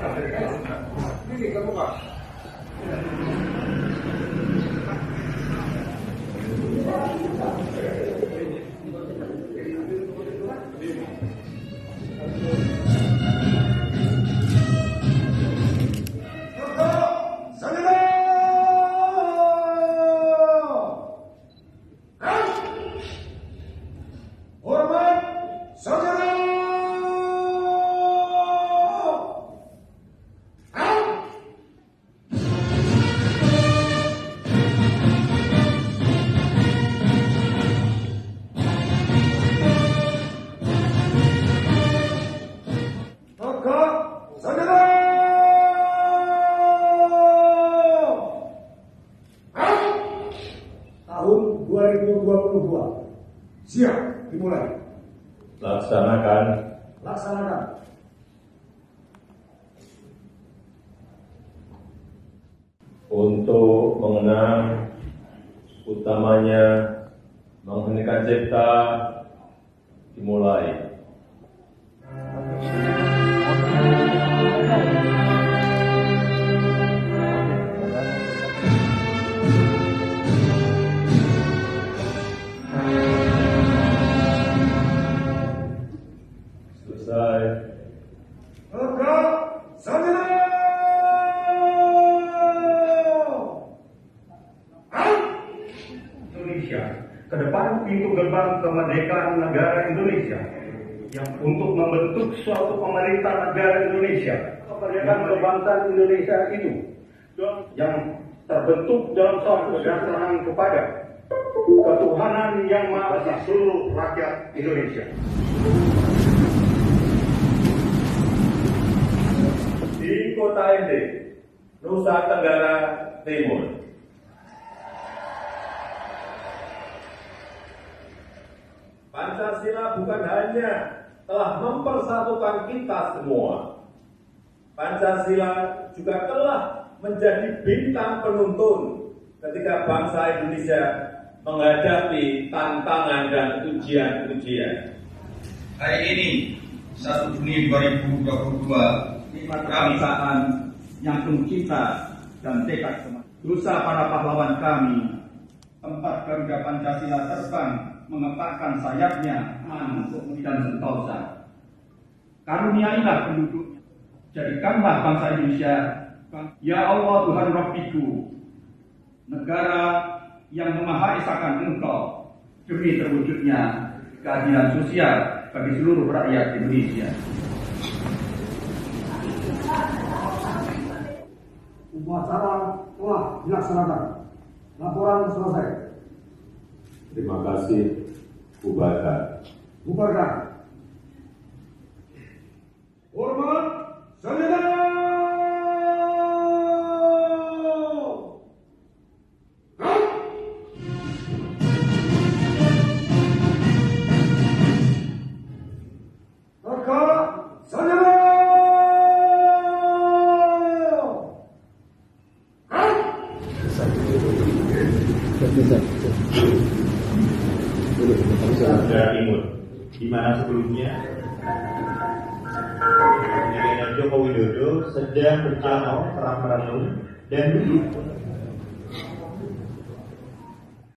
Ini kamu Pak. Tahun 2022 siap dimulai. Laksanakan. Untuk mengenang utamanya mengheningkan cipta dimulai. Selesai. Indonesia ke depan pintu gerbang kemerdekaan negara Indonesia yang untuk membentuk suatu pemerintah negara Indonesia, kemerdekaan kebangsaan Indonesia itu yang terbentuk dalam suatu berdasarkan kepada ketuhanan yang maha esa seluruh rakyat Indonesia. Di Kota Ende, Nusa Tenggara Timur. Pancasila bukan hanya telah mempersatukan kita semua. Pancasila juga telah menjadi bintang penuntun ketika bangsa Indonesia menghadapi tantangan dan ujian-ujian. Hari ini, 1 Juni 2022, nikmat kebangsaan yang penuh cinta dan tekad kemajuan. Dosa para pahlawan kami, tempat Garuda Pancasila terbang mengepakkan sayapnya untuk dan sentosa. Karuniailah penduduknya, jadikanlah bangsa Indonesia, ya Allah Tuhan Rabbiku, negara yang memahaesakan Engkau demi terwujudnya keadilan sosial bagi seluruh rakyat Indonesia. Upacara telah dilaksanakan. Laporan selesai. Terima kasih, Bubarkan. Bubarkan. Hormat senjata. Tenggara Timur, di mana sebelumnya Presiden Joko Widodo sedang bercamau terang-terangan dan duduk